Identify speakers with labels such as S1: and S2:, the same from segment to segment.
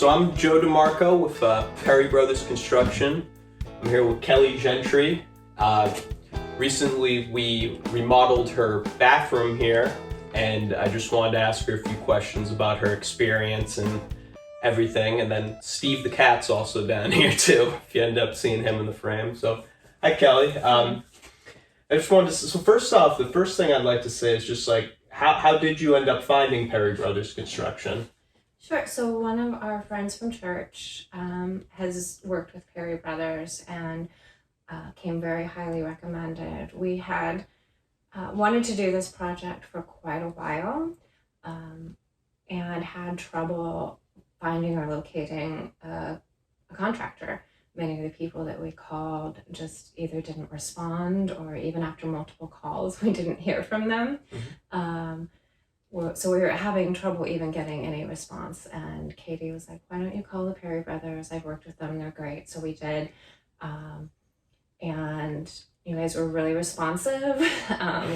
S1: So I'm Joe DeMarco with Perry Brothers Construction. I'm here with Kellie Gentry. Recently we remodeled her bathroom here, and I just wanted to ask her a few questions about her experience and everything. And then Steve the cat's also down here too, if you end up seeing him in the frame. So hi Kellie. I just wanted to, so first off, the first thing I'd like to say is just like, how did you end up finding Perry Brothers Construction?
S2: Sure. So one of our friends from church has worked with Perry Brothers and came very highly recommended. We had wanted to do this project for quite a while and had trouble finding or locating a contractor. Many of the people that we called just either didn't respond, or even after multiple calls, we didn't hear from them. So we were having trouble even getting any response. And Katie was like, why don't you call the Perry Brothers? I've worked with them, they're great. So we did. And you guys were really responsive,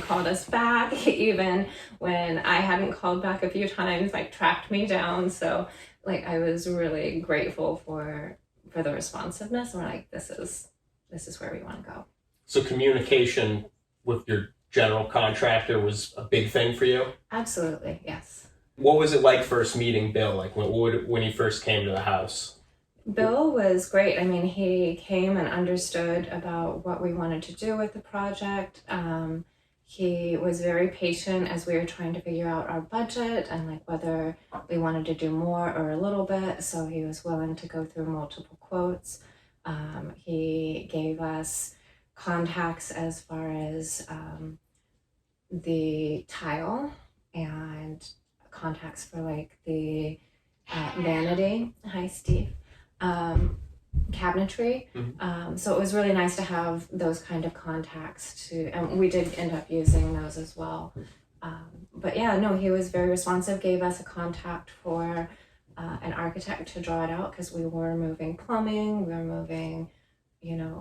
S2: called us back, even when I hadn't called back a few times, like tracked me down. So like I was really grateful for the responsiveness. And we're like, this is where we want to go.
S1: So communication with your general contractor was a big thing for you?
S2: Absolutely, yes.
S1: What was it like first meeting Bill? Like when he first came to the house?
S2: Bill was great. I mean, he came and understood about what we wanted to do with the project. He was very patient as we were trying to figure out our budget and like whether we wanted to do more or a little bit. So he was willing to go through multiple quotes. He gave us contacts as far as the tile and contacts for like the vanity. Hi, Steve. Cabinetry. So it was really nice to have those kind of contacts and we did end up using those as well. But yeah, no, he was very responsive, gave us a contact for an architect to draw it out because we were moving plumbing, we were moving,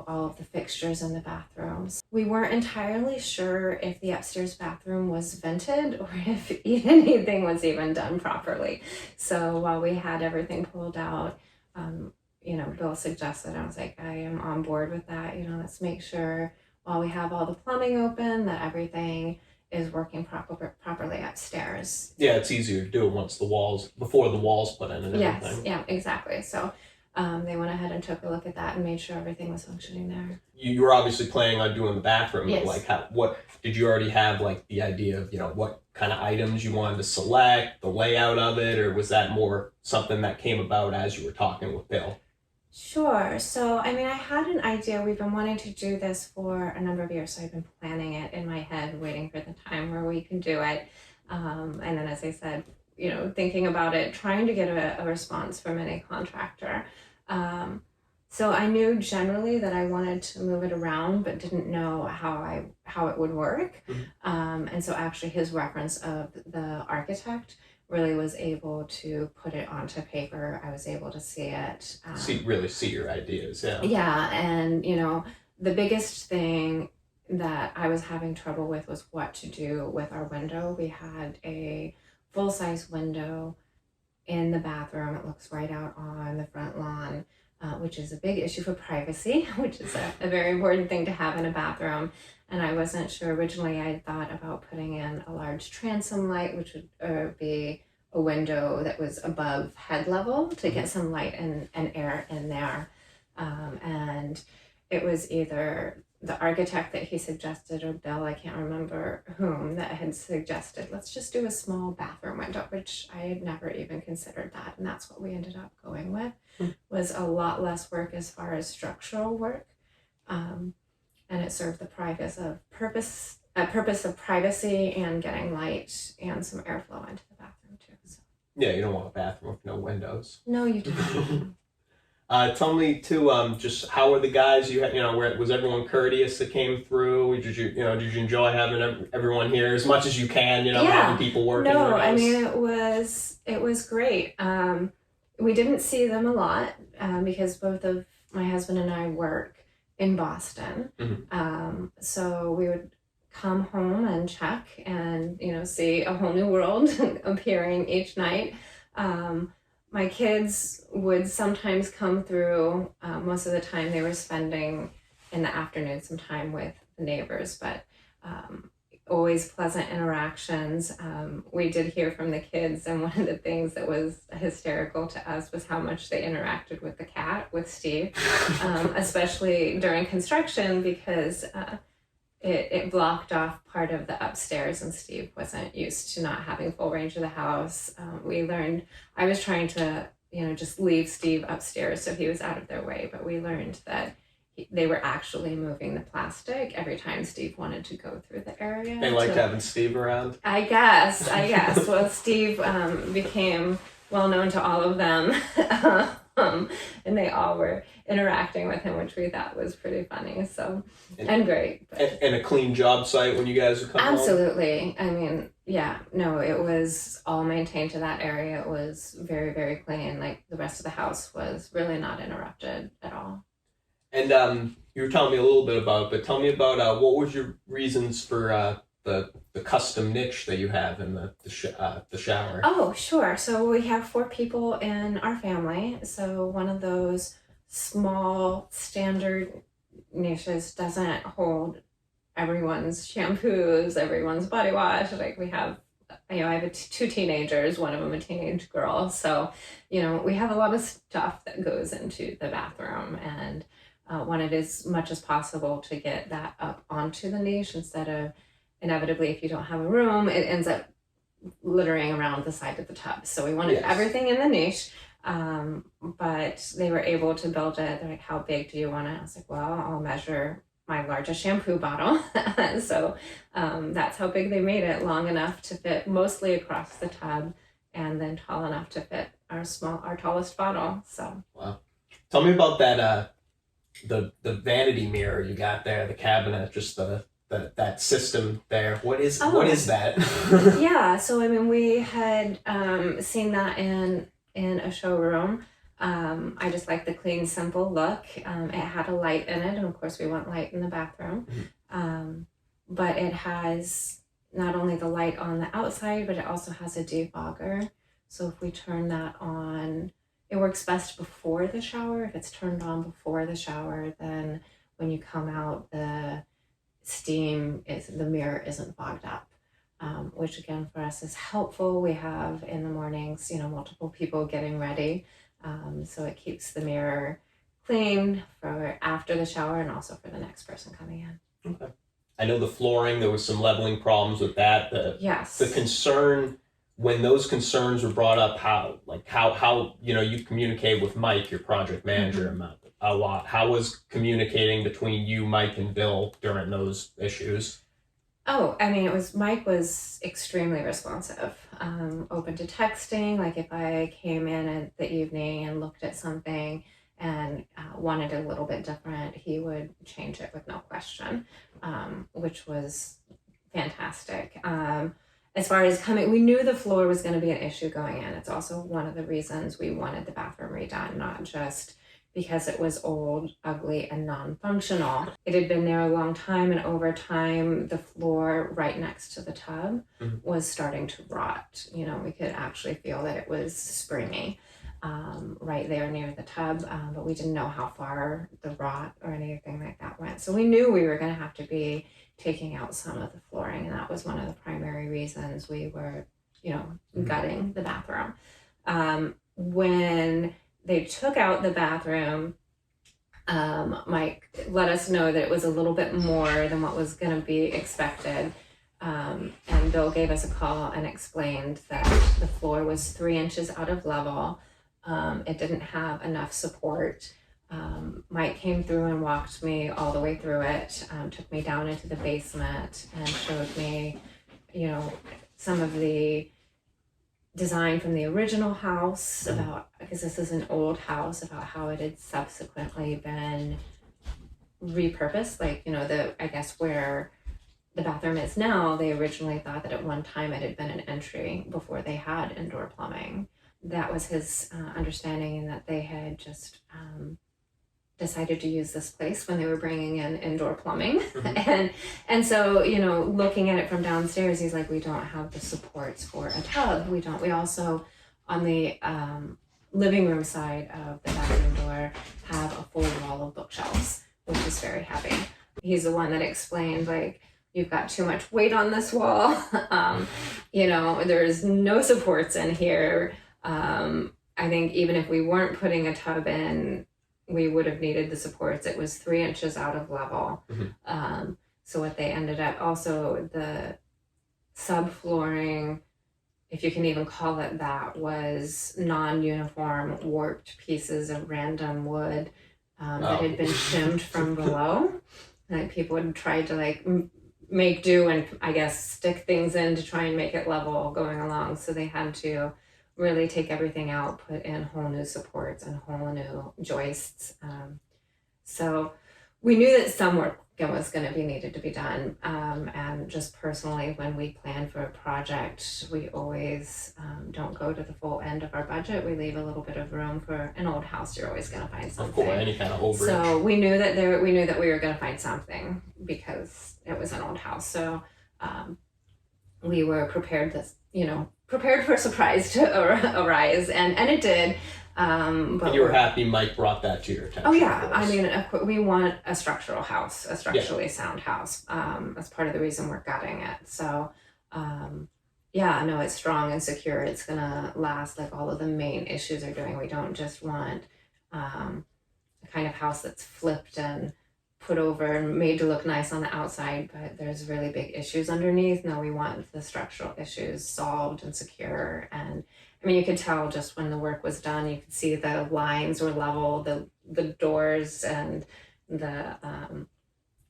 S2: all of the fixtures in the bathrooms. We weren't entirely sure if the upstairs bathroom was vented or if anything was even done properly. So while we had everything pulled out, Bill suggested, I was like, I am on board with that. Let's make sure while we have all the plumbing open that everything is working properly upstairs.
S1: Yeah, it's easier to do it before the walls put in and everything.
S2: Yes, yeah, exactly. So they went ahead and took a look at that and made sure everything was functioning there.
S1: You were obviously planning on doing the bathroom.
S2: Yes.
S1: But what did you already have like the idea of, what kind of items you wanted to select, the layout of it, or was that more something that came about as you were talking with Bill?
S2: Sure. So, I mean, I had an idea. We've been wanting to do this for a number of years. So I've been planning it in my head, waiting for the time where we can do it. And then, as I said, thinking about it, trying to get a response from any contractor. So I knew generally that I wanted to move it around, but didn't know how it would work. And so actually his reference of the architect really was able to put it onto paper. I was able to see it.
S1: Really see your ideas, yeah.
S2: Yeah, and the biggest thing that I was having trouble with was what to do with our window. We had a full-size window in the bathroom. It looks right out on the front lawn, which is a big issue for privacy, which is a very important thing to have in a bathroom. And I wasn't sure. Originally, I thought about putting in a large transom light, which would be a window that was above head level to get some light and air in there. And it was either the architect that he suggested or Bill, I can't remember whom, that had suggested, let's just do a small bathroom window, which I had never even considered that. And that's what we ended up going with, was a lot less work as far as structural work. And it served the purpose of privacy and getting light and some airflow into the bathroom too. So.
S1: Yeah, you don't want a bathroom with no windows.
S2: No, you don't.
S1: Tell me too, just how were the guys you had, was everyone courteous that came through? Did you enjoy having everyone here as much as you can, having people working?
S2: No, I mean, it was great. We didn't see them a lot because both of my husband and I work in Boston. So we would come home and check and, see a whole new world appearing each night. my kids would sometimes come through. Most of the time they were spending in the afternoon some time with the neighbors, but always pleasant interactions. We did hear from the kids, and one of the things that was hysterical to us was how much they interacted with the cat, with Steve, especially during construction, because it blocked off part of the upstairs, and Steve wasn't used to not having full range of the house. We learned, I was trying to, just leave Steve upstairs so he was out of their way, but we learned that they were actually moving the plastic every time Steve wanted to go through the area.
S1: They liked having Steve around?
S2: I guess. Well, Steve became well known to all of them, and they all were interacting with him, which we thought was pretty funny. So, and great.
S1: And a clean job site when you guys would come home?
S2: Absolutely. I mean, yeah, no, it was all maintained to that area. It was very, very clean. Like, the rest of the house was really not interrupted at all.
S1: And you were telling me a little bit about it, but tell me about what was your reasons for the custom niche that you have in the shower?
S2: Oh, sure. So we have 4 people in our family. So one of those small standard niches doesn't hold everyone's shampoos, everyone's body wash. Like, we have, I have 2 teenagers, one of them a teenage girl. So, we have a lot of stuff that goes into the bathroom, and wanted as much as possible to get that up onto the niche, instead of, inevitably, if you don't have a room, it ends up littering around the side of the tub. So we wanted everything in the niche, but they were able to build it. They're like, how big do you want it? I was like, well, I'll measure my largest shampoo bottle. So that's how big they made it, long enough to fit mostly across the tub, and then tall enough to fit our tallest bottle. So
S1: wow. Tell me about that the vanity mirror you got there, the cabinet, just that system there. What is that?
S2: Yeah, so I mean, we had seen that in a showroom. I just like the clean, simple look. It had a light in it, and of course we want light in the bathroom. But it has not only the light on the outside, but it also has a defogger. So if we turn that on, it works best before the shower. If it's turned on before the shower, then when you come out, the mirror isn't fogged up, which again for us is helpful. We have in the mornings, multiple people getting ready, so it keeps the mirror clean for after the shower and also for the next person coming in.
S1: Okay. I know the flooring, there was some leveling problems with that.
S2: Yes.
S1: The concern, when those concerns were brought up, how you communicate with Mike, your project manager, a lot. How was communicating between you, Mike, and Bill during those issues?
S2: Oh, I mean, Mike was extremely responsive, open to texting. Like, if I came in at the evening and looked at something and wanted it a little bit different, he would change it with no question, which was fantastic. As far as we knew the floor was going to be an issue going in. It's also one of the reasons we wanted the bathroom redone, not just because it was old, ugly, and non-functional. It had been there a long time, and over time, the floor right next to the tub was starting to rot. We could actually feel that it was springy right there near the tub, but we didn't know how far the rot or anything like that went. So we knew we were going to have to be taking out some of the flooring, and that was one of the primary reasons we were, gutting the bathroom. When they took out the bathroom, Mike let us know that it was a little bit more than what was going to be expected. And Bill gave us a call and explained that the floor was 3 inches out of level. It didn't have enough support. Mike came through and walked me all the way through it, took me down into the basement and showed me, some of the design from the original house, about, because this is an old house, about how it had subsequently been repurposed. Like, I guess where the bathroom is now, they originally thought that at one time it had been an entry before they had indoor plumbing. That was his understanding, and that they had just decided to use this place when they were bringing in indoor plumbing. And so, looking at it from downstairs, he's like, we don't have the supports for a tub. We also, on the living room side of the bathroom door have a full wall of bookshelves, which is very heavy. He's the one that explained, like, you've got too much weight on this wall. There's no supports in here. I think even if we weren't putting a tub in, we would have needed the supports. It was 3 inches out of level. So what they ended up, also the subflooring, if you can even call it that, was non-uniform warped pieces of random wood that had been shimmed from below. Like, people would try to make do and, I guess, stick things in to try and make it level going along. So they had to really take everything out, put in whole new supports and whole new joists. So we knew that some work was going to be needed to be done. And just personally, when we plan for a project, we always don't go to the full end of our budget. We leave a little bit of room. For an old house, you're always going to find something.
S1: Of course, any kind of overage.
S2: So we knew that we were going to find something because it was an old house. So we were prepared for a surprise to arise, and it did. But
S1: you were happy Mike brought that to your attention.
S2: Oh yeah, I mean, we want a structural house, a structurally sound house. That's part of the reason we're gutting it. So, it's strong and secure. It's gonna last, like all of the main issues are doing. We don't just want a kind of house that's flipped and put over and made to look nice on the outside, but there's really big issues underneath. No, we want the structural issues solved and secure. And I mean, you could tell just when the work was done, you could see the lines were level, the doors and the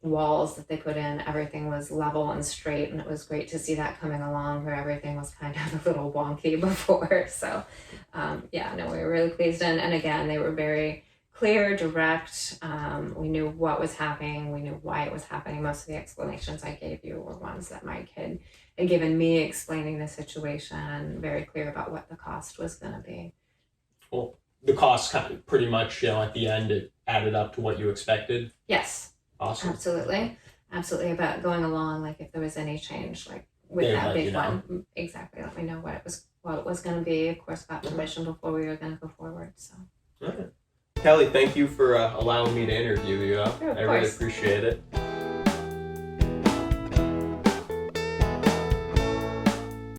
S2: walls that they put in, everything was level and straight. And it was great to see that coming along where everything was kind of a little wonky before. So we were really pleased. And again, they were very clear, direct. We knew what was happening. We knew why it was happening. Most of the explanations I gave you were ones that Mike had given me, explaining the situation, very clear about what the cost was going to be.
S1: Well, the cost kind of pretty much, at the end, it added up to what you expected?
S2: Yes.
S1: Awesome.
S2: Absolutely. About going along, like if there was any change, like with that big one. Exactly. Let me know what it was going to be. Of course, got permission before we were going to go forward. So.
S1: All right. Kellie, thank you for allowing me to interview you.
S2: Sure,
S1: I really appreciate it.